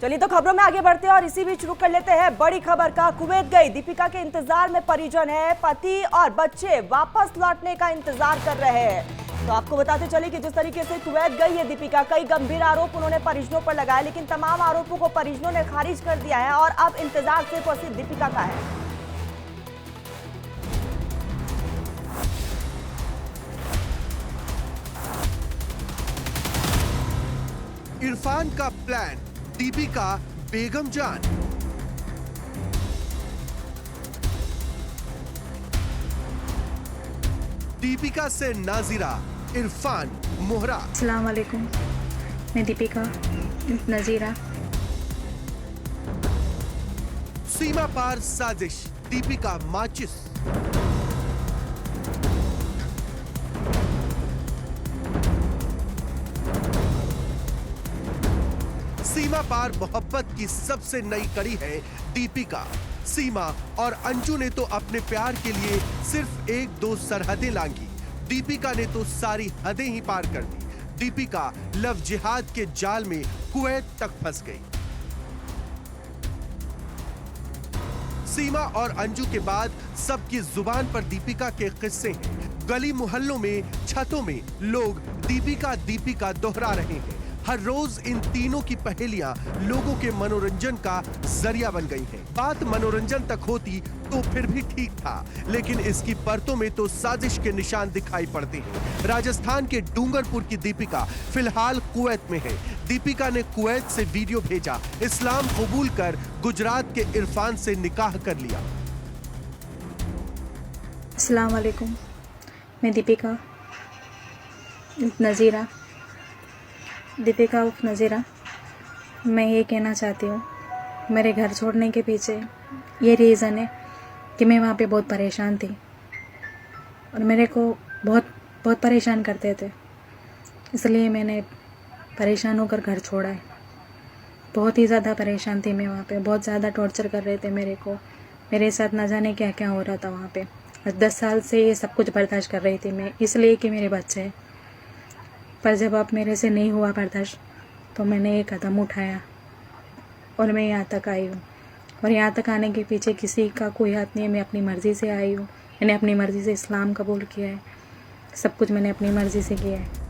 चलिए तो खबरों में आगे बढ़ते हैं और इसी बीच रुक कर लेते हैं बड़ी खबर का। कुवैत गई दीपिका के इंतजार में परिजन है, पति और बच्चे वापस लौटने का इंतजार कर रहे हैं। तो आपको बताते चले कि जिस तरीके से कुवैत गई है दीपिका, कई गंभीर आरोप उन्होंने परिजनों पर लगाए, लेकिन तमाम आरोपों को परिजनों ने खारिज कर दिया है और अब इंतजार सिर्फ और सिर्फ दीपिका का है। इरफान का प्लान, दीपिका बेगम जान। दीपिका से नाजिरा, इरफान मोहरा। अस्सलाम वालेकुम, मैं दीपिका नजीरा। सीमा पार साजिश, दीपिका माचिस। सीमा पार मोहब्बत की सबसे नई कड़ी है दीपिका। सीमा और अंजू ने तो अपने प्यार के लिए सिर्फ एक दो सरहदें लांघी, दीपिका ने तो सारी हदें ही पार कर दी। दीपिका लव जिहाद के जाल में कुवैत तक फंस गई। सीमा और अंजू के बाद सबकी जुबान पर दीपिका के किस्से हैं। गली मोहल्लों में, छतों में लोग दीपिका दीपिका दोहरा रहे हैं। हर रोज इन तीनों की पहेलियां लोगों के मनोरंजन का जरिया बन गई हैं। बात मनोरंजन तक होती तो फिर भी ठीक था, लेकिन इसकी परतों में तो साजिश के निशान दिखाई पड़ते हैं। राजस्थान के डूंगरपुर की दीपिका फिलहाल कुवैत में है। दीपिका ने कुवैत से वीडियो भेजा, इस्लाम कबूल कर गुजरात के इरफान से निकाह कर लिया। अस्सलाम वालेकुम, मैं दीपिका नजीरा। दीपिका उर्फ नजीरा। मैं ये कहना चाहती हूँ, मेरे घर छोड़ने के पीछे ये रीज़न है कि मैं वहाँ पे बहुत परेशान थी और मेरे को बहुत परेशान करते थे, इसलिए मैंने परेशान होकर घर छोड़ा है। बहुत ही ज़्यादा परेशान थी मैं वहाँ पे, बहुत ज़्यादा टॉर्चर कर रहे थे मेरे को। मेरे साथ ना जाने क्या क्या हो रहा था वहाँ पे। 10 साल से ये सब कुछ बर्दाश्त कर रही थी मैं, इसलिए कि मेरे बच्चे हैं। पर जब अब मेरे से नहीं हुआ बर्दाश्त तो मैंने एक कदम उठाया और मैं यहाँ तक आई हूँ। और यहाँ तक आने के पीछे किसी का कोई हाथ नहीं है, मैं अपनी मर्ज़ी से आई हूँ। मैंने अपनी मर्ज़ी से इस्लाम कबूल किया है, सब कुछ मैंने अपनी मर्ज़ी से किया है।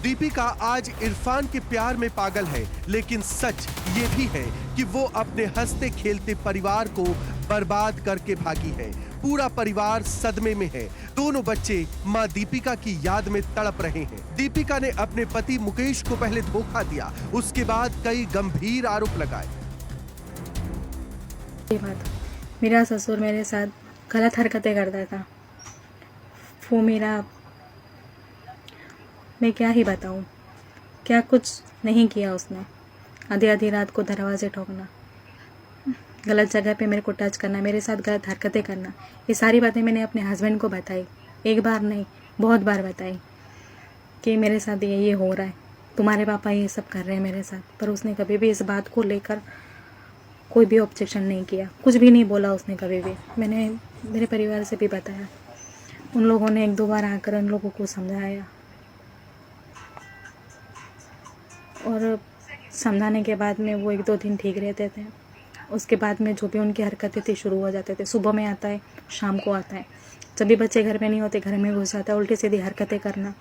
दीपिका आज इरफान के प्यार में पागल है, लेकिन सच ये भी है कि वो अपने हंसते खेलते परिवार को बर्बाद करके भागी है। पूरा परिवार सदमे में है। दोनों बच्चे मां दीपिका की याद में तड़प रहे हैं। दीपिका ने अपने पति मुकेश को पहले धोखा दिया, उसके बाद कई गंभीर आरोप लगाए। ये बात, मेरा ससुर मेरे साथ गलत हरकतें करता था। वो मेरा, मैं क्या ही बताऊं, क्या कुछ नहीं किया उसने। आधी आधी रात को दरवाजे ठोकना, गलत जगह पे मेरे को टच करना, मेरे साथ गलत हरकतें करना, ये सारी बातें मैंने अपने हस्बैंड को बताई। एक बार नहीं, बहुत बार बताई कि मेरे साथ ये हो रहा है, तुम्हारे पापा ये सब कर रहे हैं मेरे साथ। पर उसने कभी भी इस बात को लेकर कोई भी ऑब्जेक्शन नहीं किया, कुछ भी नहीं बोला उसने कभी भी। मैंने मेरे परिवार से भी बताया, उन लोगों ने 1-2 बार आकर उन लोगों को समझाया और समझाने के बाद में वो 1-2 दिन ठीक रहते थे। उसके बाद में जो भी उनकी हरकतें थी शुरू हो जाते थे। सुबह में आता है, शाम को आता है, जब भी बच्चे घर में नहीं होते घर में घुस जाता है, उल्टी सीधी हरकतें करना।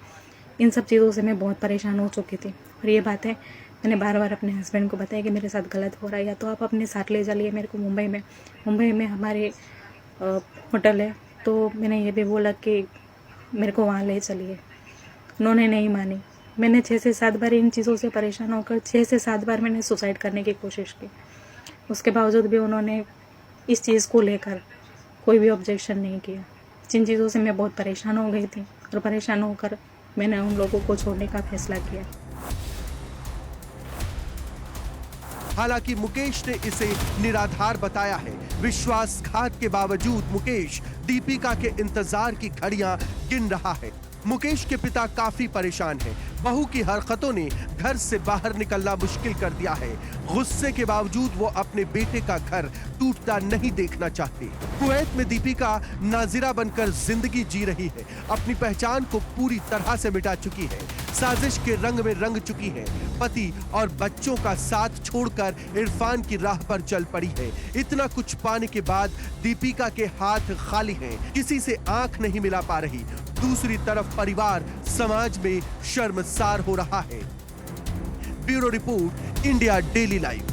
इन सब चीज़ों से मैं बहुत परेशान हो चुकी थी और ये बातें मैंने बार बार अपने हस्बैंड को बताया कि मेरे साथ गलत हो रहा है, या तो आप अपने साथ ले चलिए मेरे को मुंबई में हमारे होटल है, तो मैंने ये भी बोला कि मेरे को वहाँ ले चलिए। उन्होंने नहीं मानी। मैंने 6 से 7 बार इन चीज़ों से परेशान होकर 6 से 7 बार मैंने सुसाइड करने की कोशिश की। उसके बावजूद भी उन्होंने इस चीज़ को लेकर कोई भी ऑब्जेक्शन नहीं किया। जिन चीज़ों से मैं बहुत परेशान हो गई थी और परेशान होकर मैंने उन लोगों को छोड़ने का फैसला किया। हालांकि मुकेश ने इसे निराधार बताया है। विश्वासघात के बावजूद मुकेश दीपिका के इंतजार की घड़ियां गिन रहा है। मुकेश के पिता काफी परेशान हैं। बहू की हरकतों ने घर से बाहर निकलना मुश्किल कर दिया है। गुस्से के बावजूद वो अपने बेटे का घर टूटता नहीं देखना चाहती। कुवैत में दीपिका नाजिरा बनकर जिंदगी जी रही है। अपनी पहचान को पूरी तरह से मिटा चुकी है। साजिश के रंग में रंग चुकी है। पति और बच्चों का साथ छोड़कर इरफान की राह पर चल पड़ी है। इतना कुछ पाने के बाद दीपिका के हाथ खाली हैं। किसी से आंख नहीं मिला पा रही। दूसरी तरफ परिवार समाज में शर्मसार हो रहा है। Bureau report, India daily live.